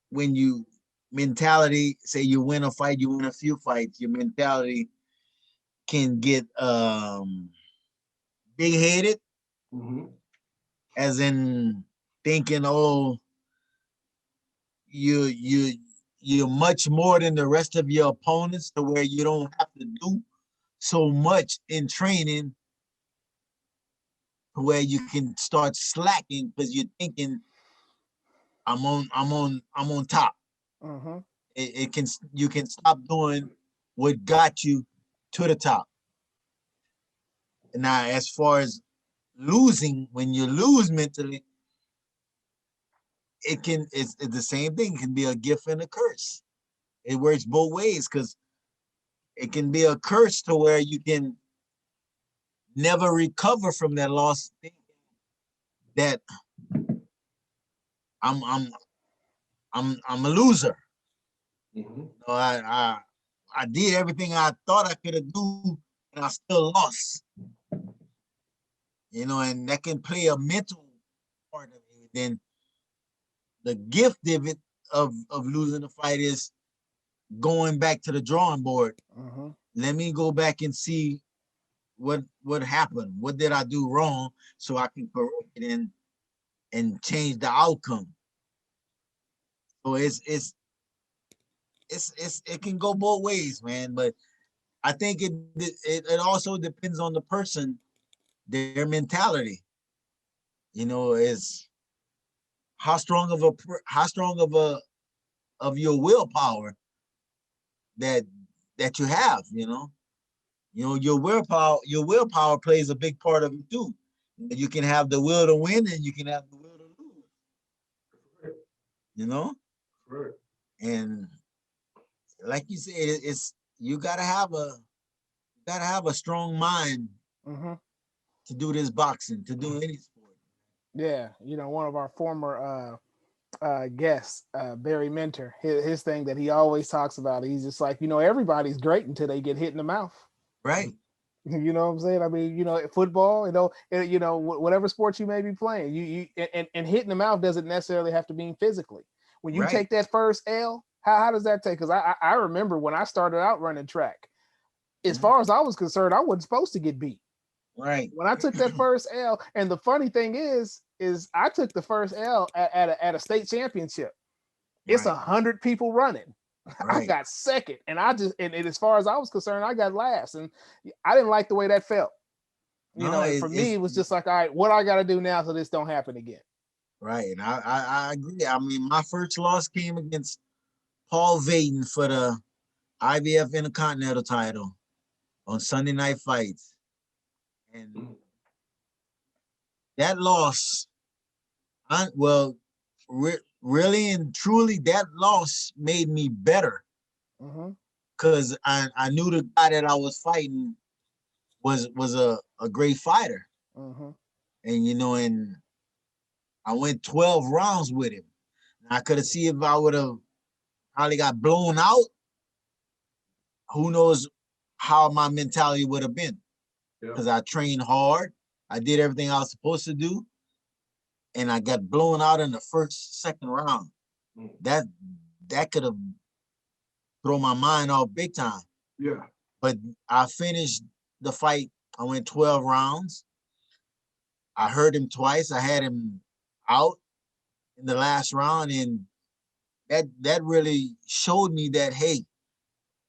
when you mentality, say you win a fight, you win a few fights, your mentality can get big-headed, as in thinking, oh, you're much more than the rest of your opponents, to where you don't have to do so much in training, where you can start slacking because you're thinking, I'm on top. You can stop doing what got you to the top. Now, as far as losing, when you lose mentally, it's the same thing. It can be a gift and a curse. It works both ways, because it can be a curse to where you can never recover from that loss, thinking that I'm a loser. I did everything I thought I could do, and I still lost. You know, and that can play a mental part of it. Then the gift of it of losing the fight is going back to the drawing board. Let me go back and see what happened. What did I do wrong, so I can correct it and change the outcome. So it can go both ways, man. But I think it also depends on the person, their mentality. You know, is how strong of your willpower that you have. You know, your willpower plays a big part of it too. You can have the will to win, and you can have the will to lose. You know, right. And like you said, you gotta have a strong mind to do this boxing, to do any sport. Yeah, you know, one of our former guest, Barry Mentor, his thing that he always talks about. He's just like, everybody's great until they get hit in the mouth. Right. You know what I'm saying? I mean, football, whatever sport you may be playing, you and hitting the mouth doesn't necessarily have to mean physically. When you take that first L, how does that take? Because I remember when I started out running track, as far as I was concerned, I wasn't supposed to get beat. Right. When I took that first L, and the funny thing is I took the first L at a state championship. It's 100 people running. Right. I got second, and and as far as I was concerned, I got last, and I didn't like the way that felt. For me, it was just like, all right, what I got to do now so this don't happen again. Right, and I agree. I mean, my first loss came against Paul Vaden for the IBF Intercontinental title on Sunday Night Fights, and that loss, really and truly, that loss made me better, because I knew the guy that I was fighting was a great fighter, and and I went 12 rounds with him. I could have seen if I would have probably got blown out. Who knows how my mentality would have been? Because I trained hard, I did everything I was supposed to do, and I got blown out in the second round. That could have thrown my mind off big time. Yeah. But I finished the fight. I went 12 rounds. I hurt him twice. I had him out in the last round, and that really showed me that, hey,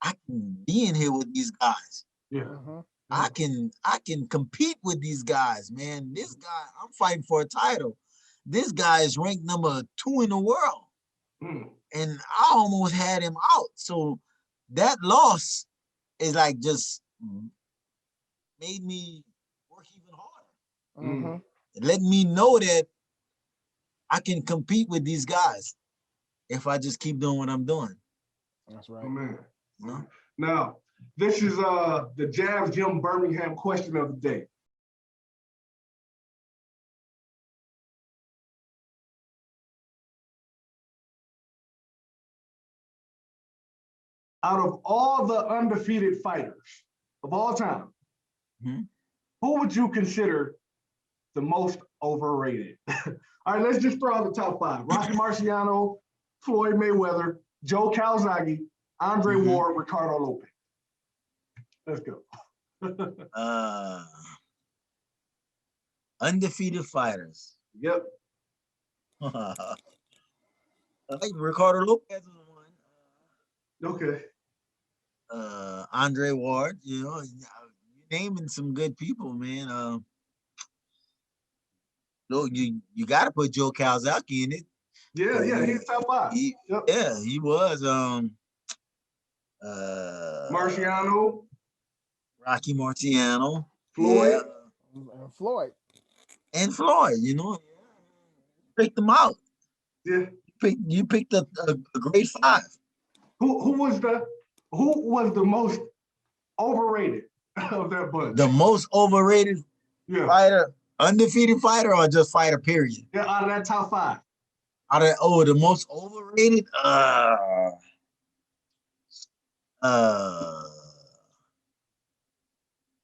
I can be in here with these guys. Yeah. I can compete with these guys, man. This guy, I'm fighting for a title. This guy is ranked number 2 in the world. And I almost had him out. So that loss is like just made me work even harder. It let me know that I can compete with these guys if I just keep doing what I'm doing. That's right. Oh, man. Now, this is the Jazz Gym Birmingham question of the day. Out of all the undefeated fighters of all time, who would you consider the most overrated? All right, let's just throw out the top 5. Rocky Marciano, Floyd Mayweather, Joe Calzaghe, Andre Ward, Ricardo Lopez. Let's go. Undefeated fighters. Yep. I think Ricardo Lopez is one. Okay. Andre Ward, you're naming some good people, man. You got to put Joe Calzaghe in it. Yeah, he's top 5. Yeah, he was. Marciano, Rocky Marciano, Floyd, and Floyd. Picked them out. Yeah, you picked a great 5. Who was the most overrated of that bunch? The most overrated fighter, undefeated fighter, or just fighter? Period. Yeah, out of that top 5. The most overrated.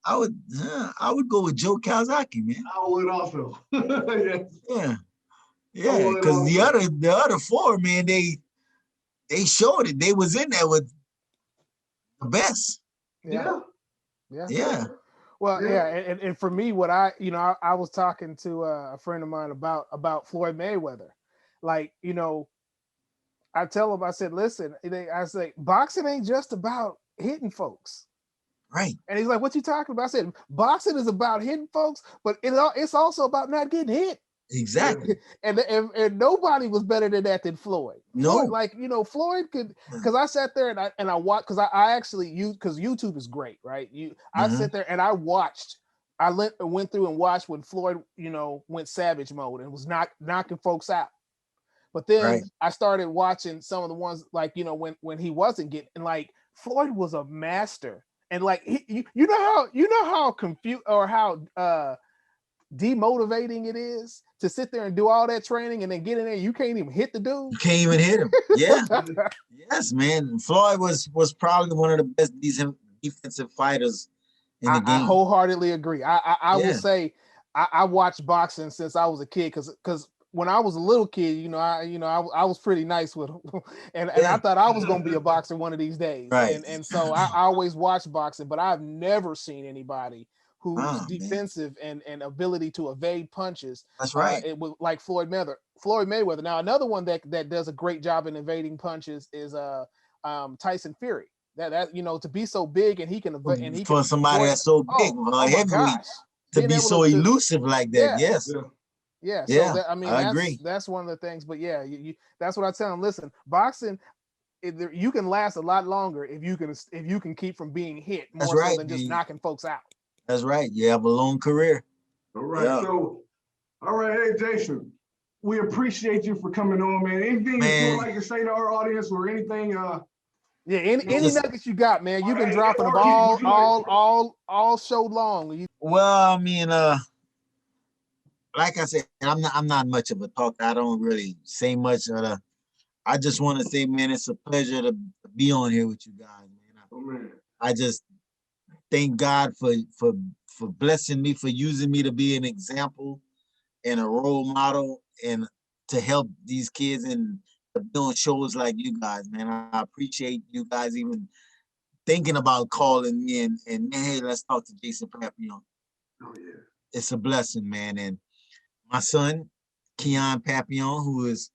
I would go with Joe Calzaghe, man. I would also. Yeah, because the other 4, man, they showed it. They was in there with the best. Yeah. Well, Yeah. And for me, what I was talking to a friend of mine about Floyd Mayweather. Like, I tell him, I said, listen, I say, boxing ain't just about hitting folks. Right. And he's like, what you talking about? I said, boxing is about hitting folks, but it's also about not getting hit. Exactly. And nobody was better than that than Floyd. No. Floyd could, because I sat there and I watched, because I actually because YouTube is great, right? I sat there and I watched. I went through and watched when Floyd, went savage mode and was knocking folks out. But then I started watching some of the ones when he wasn't getting, and like Floyd was a master, and like you know how confused or how demotivating it is to sit there and do all that training and then get in there, you can't even hit the dude. You can't even hit him. Yeah. Yes, man. Floyd was probably one of the best defensive fighters in the game. I wholeheartedly agree. I will say I watched boxing since I was a kid because when I was a little kid, I was pretty nice with him, and I thought I was gonna be a boxer one of these days. Right. And so I always watched boxing, but I've never seen anybody whose defensive and ability to evade punches. That's right. It was like Floyd Mayweather. Now another one that does a great job in evading punches is Tyson Fury. That to be so big and he can for somebody that's so big, heavyweight, to be so elusive like that. Yes. Yeah. So I agree. That's one of the things. But yeah, that's what I tell them. Listen, boxing, you can last a lot longer if you can keep from being hit more so than just knocking folks out. That's right. You have a long career. All right. Yeah. So, all right. Hey, Jason, we appreciate you for coming on, man. Anything that you would like to say to our audience or anything? Any nuggets you got, man. You've been dropping them all show long. Well, I mean, like I said, I'm not much of a talker. I don't really say much. I just want to say, man, it's a pleasure to be on here with you guys, man. I just thank God for blessing me, for using me to be an example and a role model and to help these kids and doing shows like you guys, man. I appreciate you guys even thinking about calling me and hey, let's talk to Jason Papillion. Oh yeah. It's a blessing, man. And my son, Keon Papillion, who is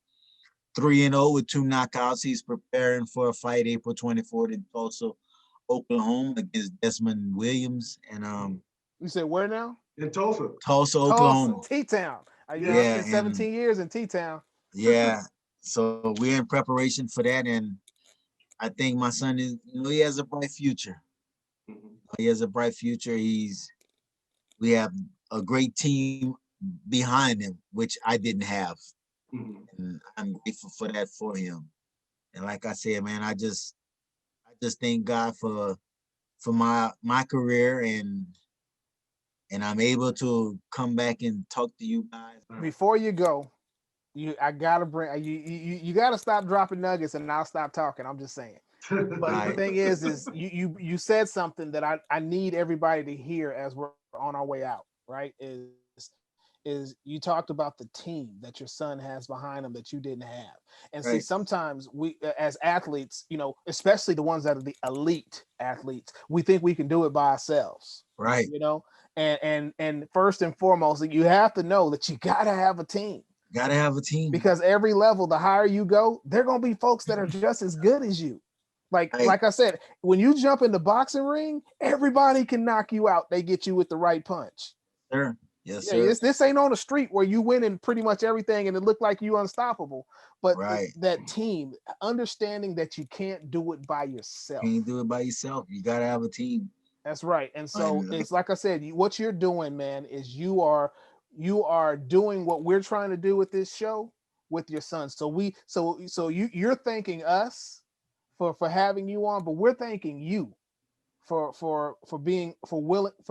3-0 with 2 knockouts, he's preparing for a fight April 24th in Tulsa, Oklahoma against Desmond Williams. And you said where now? In Tulsa. Tulsa, Oklahoma. T-Town. Yeah, 17 years in T-Town. Yeah. So we're in preparation for that, and I think my son is, he has a bright future. He has a bright future. We have a great team behind him, which I didn't have, and I'm grateful for that for him. And like I said, man, I just thank God for my career, and I'm able to come back and talk to you guys. Before you go, I gotta bring you gotta stop dropping nuggets and I'll stop talking. I'm just saying. But the thing is you said something that I need everybody to hear as we're on our way out, right? Is you talked about the team that your son has behind him that you didn't have. And see, sometimes we as athletes, especially the ones that are the elite athletes, we think we can do it by ourselves. Right. And first and foremost, you have to know that you gotta have a team. Gotta have a team. Because every level, the higher you go, they're gonna be folks that are just as good as you. Like I said, when you jump in the boxing ring, everybody can knock you out. They get you with the right punch. Sure. Yes, sir. This ain't on the street where you win in pretty much everything and it looked like you unstoppable. But that team, understanding that you can't do it by yourself. You can't do it by yourself. You gotta have a team. That's right. And so it's like I said, what you're doing, man, is you are doing what we're trying to do with this show with your son. So you're thanking us for having you on, but we're thanking you for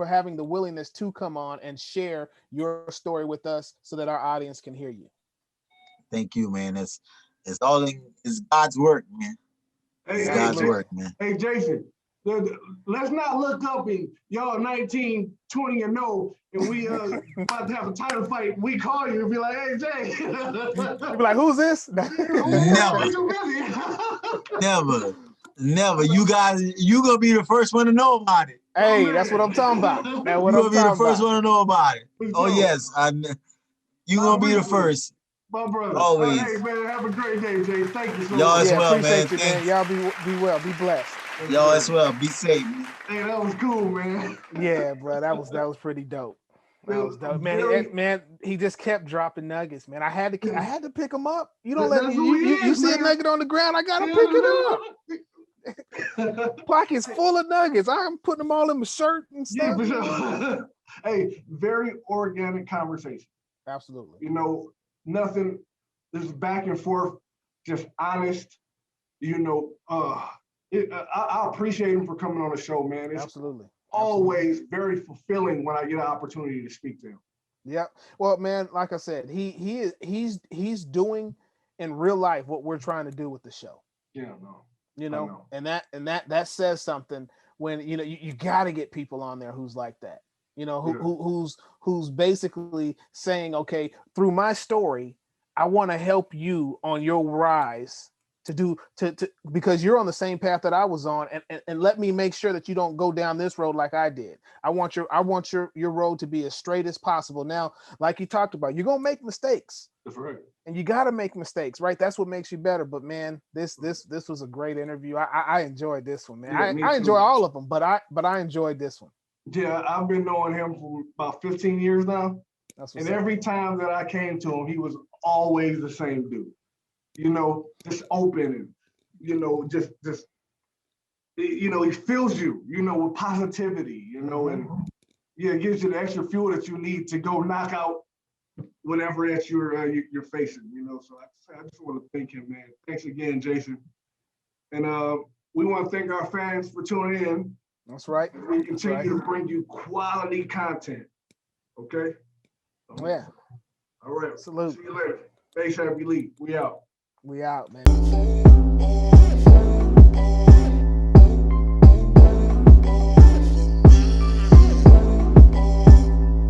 having the willingness to come on and share your story with us so that our audience can hear you. Thank you, man. It's God's work, man. It's God's work, man. Hey, Jason, let's not look up and y'all 19, 20 and 0, and we about to have a title fight. We call you and be like, hey, Jay. You be like, who's this? Never. You guys, you gonna be the first one to know about it. Hey, that's what I'm talking about. That's what you're gonna be the first one to know about it. Oh yes, you gonna be the first. My brother. Always. Hey man, have a great day, Jay. Thank you so much. Y'all as well, man. You, man. Y'all be well, be blessed. Y'all as well, be safe. Hey, that was cool, man. Yeah, bro, that was pretty dope. That was dope, man. Man, he just kept dropping nuggets, man. I had to pick him up. You don't let me. You see a nugget on the ground, I gotta pick it up. Pockets full of nuggets. I'm putting them all in my shirt and stuff. Yeah, hey, very organic conversation. Absolutely. Nothing. This is back and forth, just honest. I appreciate him for coming on the show, man. It's Absolutely. always very fulfilling when I get an opportunity to speak to him. Yeah. Well, man, like I said, he's doing in real life what we're trying to do with the show. Yeah, no. You I know, know. and that says something when you got to get people on there who's like that. Who's basically saying, okay, through my story, I want to help you on your rise to because you're on the same path that I was on, and let me make sure that you don't go down this road like I did. I want your road to be as straight as possible. Now, like you talked about, you're gonna make mistakes. That's right. And you got to make mistakes, right? That's what makes you better. But man, this was a great interview. I enjoyed this one, man. Yeah, I enjoy all of them, but I enjoyed this one. Yeah, I've been knowing him for about 15 years now. And every time that I came to him, he was always the same dude. Just open and, just he fills you, with positivity, and it gives you the extra fuel that you need to go knock out whatever that you're facing, So I just want to thank him, man. Thanks again, Jason. And we want to thank our fans for tuning in. That's right. We continue to bring you quality content. Okay? Yeah. All right. Salute. See you later. Thanks, Happy Lee. We out. We out, man.